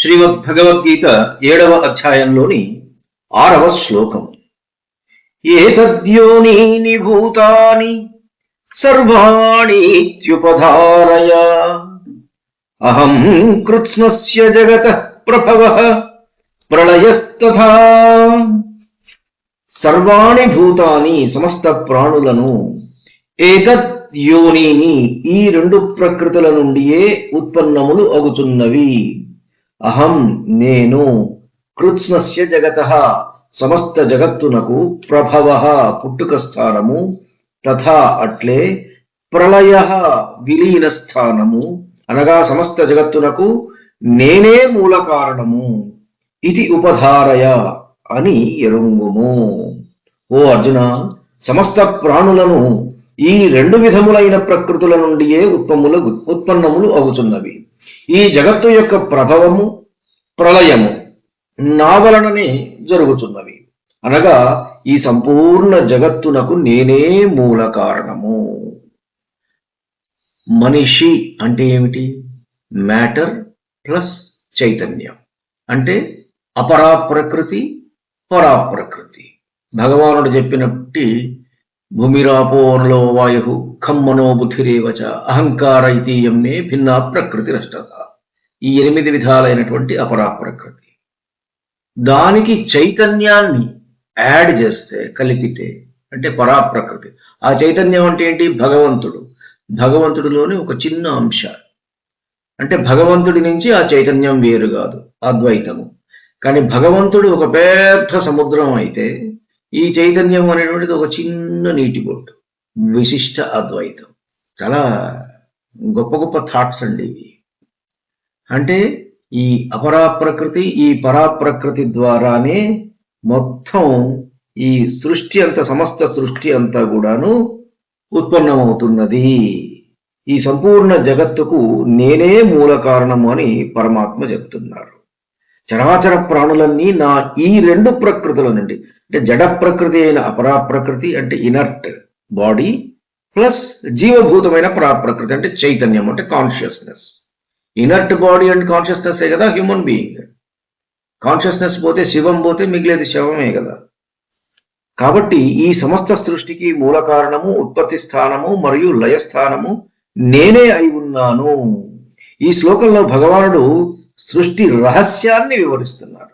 శ్రీమద్భగవద్గీత 7వ అధ్యాయంలోని 6వ శ్లోకం. ఏతద్యోనీని భూతాని సర్వాణీత్యుపధారయ అహం కృత్స్నస్య జగతః ప్రభవః ప్రళయస్తథా. సర్వాణి భూతాని సమస్త ప్రాణులను, ఏతత్ యోనిని ఈ రెండు ప్రకృతుల నుండియే ఉత్పన్నములు అగుచున్నవి. అహం నేను, కృత్స్నస్య జగతః సమస్త జగత్తునకు, ప్రభవః పుట్టుక స్థానము, తథా అట్లే, ప్రళయః విలీన స్థానము అనగా సమస్త జగత్తునకు నేనే మూల కారణము. ఇది ఉపధారయ అని ఎరుంగుము. ఓ అర్జున, సమస్త ప్రాణులను ఈ రెండు విధములైన ప్రకృతుల నుండియే ఉత్పన్నములు అవుతున్నవి. ఈ జగత్తు యొక్క ప్రభవము, ప్రళయము నా వలననే జరుగుతున్నవి. అనగా ఈ సంపూర్ణ జగత్తునకు నేనే మూల కారణము. మనిషి అంటే ఏమిటి? మ్యాటర్ ప్లస్ చైతన్యం అంటే అపరాప్రకృతి, పరాప్రకృతి. భగవానుడు చెప్పినట్టు భూమిరాపో అనలో వాయు ఖమ్మనో బుద్ధిరేవచ అహంకార ఇతీయం మే భిన్నా ప్రకృతి నష్టత. ఈ 8 విధాలైనటువంటి అపరాప్రకృతి, దానికి చైతన్యాన్ని యాడ్ చేస్తే, కలిపితే అంటే పరాప్రకృతి. ఆ చైతన్యం అంటే ఏంటి? భగవంతుడు. భగవంతుడిలోని ఒక చిన్న అంశ. అంటే భగవంతుడి నుంచి ఆ చైతన్యం వేరు కాదు, అద్వైతము. కానీ భగవంతుడు ఒక పెద్ద సముద్రం అయితే ఈ చైతన్యం అనేటువంటిది ఒక చిన్న నీటి బొట్టు. విశిష్ట అద్వైతం. చాలా గొప్ప గొప్ప థాట్స్ అండి ఇవి. అంటే ఈ అపరాప్రకృతి, ఈ పరాప్రకృతి ద్వారానే మొత్తం ఈ సృష్టి అంతా, సమస్త సృష్టి అంతా కూడాను ఉత్పన్నమవుతున్నది. ఈ సంపూర్ణ జగత్తుకు నేనే మూల కారణము అని పరమాత్మ చెప్తున్నారు. చరాచర ప్రాణులన్నీ నా ఈ రెండు ప్రకృతుల నుండి, అంటే జడ ప్రకృతి అయిన అపరాప్రకృతి అంటే ఇనర్ట్ బాడీ, ప్లస్ జీవభూతమైన పరాప్రకృతి అంటే చైతన్యం అంటే consciousness. Inert body and consciousness కదా హ్యూమన్ బీయింగ్. కాన్షియస్నెస్ పోతే, శివం పోతే మిగిలేది శవమే కదా. కాబట్టి ఈ సమస్త సృష్టికి మూల కారణము, ఉత్పత్తి స్థానము మరియు లయస్థానము నేనే అయి ఉన్నాను. ఈ శ్లోకంలో భగవానుడు సృష్టి రహస్యాన్ని వివరిస్తున్నారు.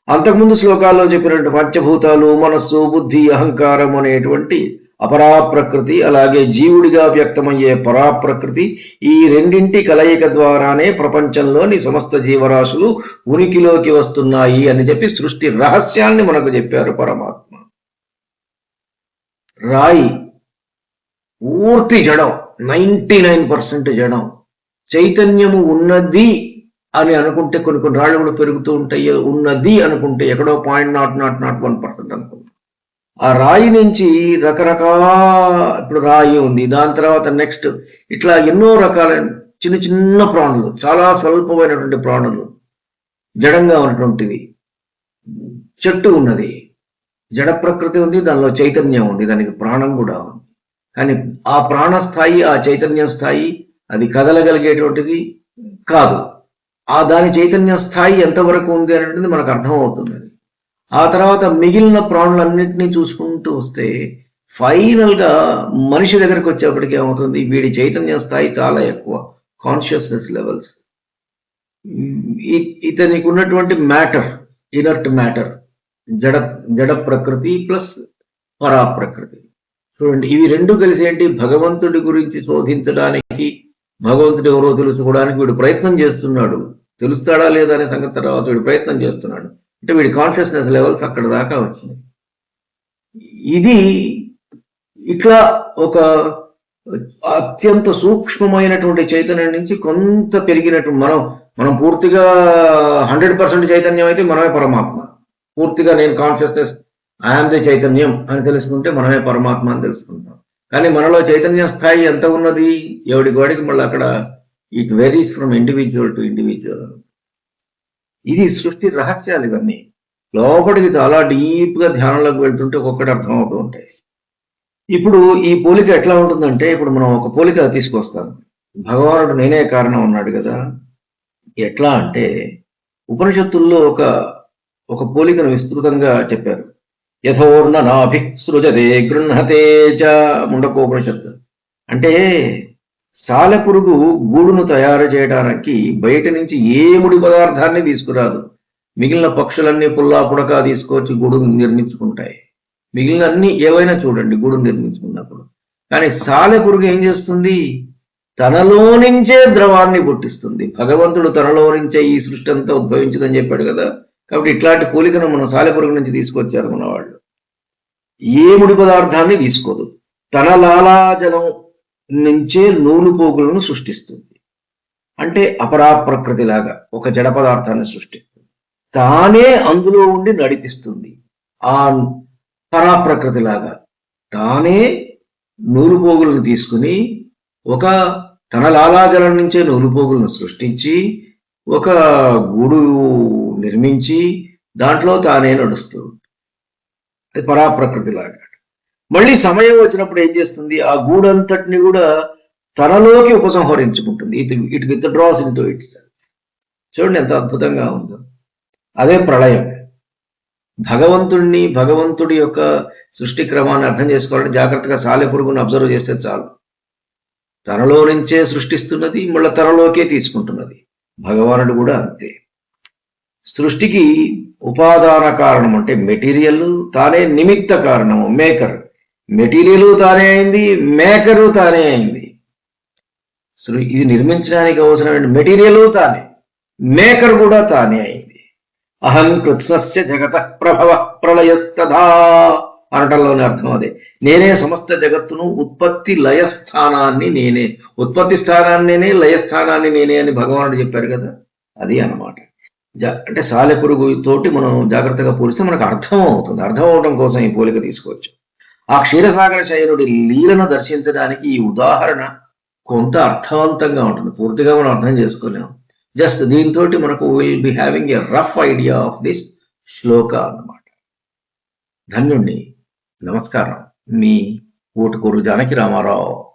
అంతకుముందు శ్లోకాల్లో చెప్పినట్టు పంచభూతాలు, మనస్సు, బుద్ధి, అహంకారం అనేటువంటి అపరాప్రకృతి, అలాగే జీవుడిగా వ్యక్తమయ్యే పరాప్రకృతి, ఈ రెండింటి కలయిక ద్వారానే ప్రపంచంలోని సమస్త జీవరాశులు ఉనికిలోకి వస్తున్నాయి అని చెప్పి సృష్టి రహస్యాన్ని మనకు చెప్పారు పరమాత్మ. రాయి పూర్తి జడం, 99% జడం. చైతన్యము ఉన్నది అని అనుకుంటే కొన్ని రాళ్ళు కూడా పెరుగుతూ ఉంటాయి. ఉన్నది అనుకుంటే ఎక్కడో 0.0001% అనుకుంటాం. ఆ రాయి నుంచి రకరకాల, ఇప్పుడు రాయి ఉంది, దాని తర్వాత నెక్స్ట్ ఇట్లా ఎన్నో రకాల చిన్న చిన్న ప్రాణులు, చాలా స్వల్పమైనటువంటి ప్రాణులు, జడంగా ఉన్నటువంటిది. చెట్టు ఉన్నది, జడ ప్రకృతి ఉంది, దానిలో చైతన్యం ఉంది, దానికి ప్రాణం కూడా ఉంది. కానీ ఆ ప్రాణ స్థాయి, ఆ చైతన్య స్థాయి అది కదలగలిగేటువంటిది కాదు. ఆ దాని చైతన్య స్థాయి ఎంతవరకు ఉంది అనేటువంటిది మనకు అర్థమవుతుంది. ఆ తర్వాత మిగిలిన ప్రాణులన్నింటినీ చూసుకుంటూ వస్తే ఫైనల్గా మనిషి దగ్గరికి వచ్చేప్పటికి ఏమవుతుంది? వీడి చైతన్య స్థాయి చాలా ఎక్కువ, కాన్షియస్నెస్ లెవెల్స్. ఇతనికి ఉన్నటువంటి మ్యాటర్, ఇనర్ట్ మ్యాటర్, జడ ప్రకృతి ప్లస్ పరాప్రకృతి. చూడండి, ఇవి రెండు కలిసి ఏంటి? భగవంతుడి గురించి శోధించడానికి, భగవంతుడు ఎవరో తెలుసుకోవడానికి వీడు ప్రయత్నం చేస్తున్నాడు. తెలుస్తాడా లేదా అనే సంగతి తర్వాత వీడు ప్రయత్నం చేస్తున్నాడు. అంటే వీడి కాన్షియస్నెస్ లెవెల్స్ అక్కడ దాకా వచ్చినాయి. ఇది ఇట్లా ఒక అత్యంత సూక్ష్మమైనటువంటి చైతన్యం నుంచి కొంత పెరిగినట్టు మనం పూర్తిగా 100% చైతన్యం అయితే మనమే పరమాత్మ. పూర్తిగా నేను కాన్షియస్నెస్, ఐఆమ్ ది చైతన్యం అని తెలుసుకుంటే మనమే పరమాత్మ అని తెలుసుకుంటాం. కానీ మనలో చైతన్య స్థాయి ఎంత ఉన్నది? ఎవడికి వాడికి మళ్ళీ అక్కడ it varies from individual to individual. ఇది సృష్టి రహస్యాలు. ఇవన్నీ లోపలికి చాలా డీప్గా ధ్యానంలోకి వెళ్తుంటే ఒక్కొక్కటి అర్థమవుతూ ఉంటాయి. ఇప్పుడు ఈ పోలిక ఎట్లా ఉంటుందంటే, ఇప్పుడు మనం ఒక పోలిక తీసుకొస్తాం. భగవానుడు నేనే కారణం అన్నాడు కదా. ఎట్లా అంటే, ఉపనిషత్తుల్లో ఒక పోలికను విస్తృతంగా చెప్పారు. యథోర్ణనాభి సృజతే గృహతే చ ముండకోపనిషత్తు. అంటే సాలెపురుగు గూడును తయారు చేయడానికి బయట నుంచి ఏ ముడి పదార్థాన్ని తీసుకురాదు. మిగిలిన పక్షులన్నీ పుల్లా పుడక తీసుకొచ్చి గూడును నిర్మించుకుంటాయి. మిగిలిన అన్ని ఏవైనా చూడండి గూడును నిర్మించుకున్నప్పుడు. కానీ సాలెపురుగు ఏం చేస్తుంది? తనలో నుంచే ద్రవాన్ని పుట్టిస్తుంది. భగవంతుడు తనలో నుంచే ఈ సృష్టి అంతా ఉద్భవించదని చెప్పాడు కదా. కాబట్టి ఇట్లాంటి పోలికను మనం సాలెపురుగు నుంచి తీసుకొచ్చారు మన వాళ్ళు. ఏ ముడి పదార్థాన్ని తీసుకోదు. తన లాలాజలం నుంచే నూలు పోగులను సృష్టిస్తుంది. అంటే అపరాప్రకృతిలాగా ఒక జడ పదార్థాన్ని సృష్టిస్తుంది. తానే అందులో ఉండి నడిపిస్తుంది. ఆ పరాప్రకృతిలాగా తానే నూలు పోగులను తీసుకుని తన లాలాజలం నుంచే నూలు పోగులను సృష్టించి ఒక గూడు నిర్మించి దాంట్లో తానే నడుస్తుంది. అది పరాప్రకృతిలాగా. మళ్ళీ సమయం వచ్చినప్పుడు ఏం చేస్తుంది? ఆ గూడంతటిని కూడా తనలోకి ఉపసంహరించుకుంటుంది. It withdraws into its. చూడండి ఎంత అద్భుతంగా ఉందో. అదే ప్రళయం. భగవంతుడి యొక్క సృష్టి క్రమాన్ని అర్థం చేసుకోవాలంటే జాగ్రత్తగా సాలెపురుగును అబ్జర్వ్ చేస్తే చాలు. తనలో నుంచే సృష్టిస్తున్నది, మళ్ళీ తనలోకే తీసుకుంటున్నది. భగవానుడు కూడా అంతే. సృష్టికి ఉపాదాన కారణం అంటే మెటీరియల్, తానే నిమిత్త కారణము మేకర్. మెటీరియల్ తానే అయింది, మేకరు తానే అయింది. ఇది నిర్మించడానికి అవసరమైన మెటీరియల్ తానే, మేకర్ కూడా తానే అయింది. అహం కృత్స్నస్య జగత ప్రభవ ప్రళయస్తథా అనటంలోని అర్థం అదే. నేనే సమస్త జగత్తును ఉత్పత్తి లయస్థానాన్ని నేనే, ఉత్పత్తి స్థానాన్ని నేనే, లయస్థానాన్ని నేనే అని భగవానుడు చెప్పారు కదా. అది అన్నమాట. అంటే సాలెపురుగు తోటి మనం జాగ్రత్తగా పూరిస్తే మనకు అర్థం అవుతుంది. అర్థం అవడం కోసం ఈ పోలిక తీసుకోవచ్చు. ఆ క్షీరసాగర శయనుడి లీలను దర్శించడానికి ఈ ఉదాహరణ కొంత అర్థవంతంగా ఉంటుంది. పూర్తిగా మనం అర్థం చేసుకోలేము. జస్ట్ దీంతో మనకు will be having a rough idea of this shloka అన్నమాట. ధన్యుణ్ణి. నమస్కారం. మీ ఊటుకూరు జానకి రామారావు.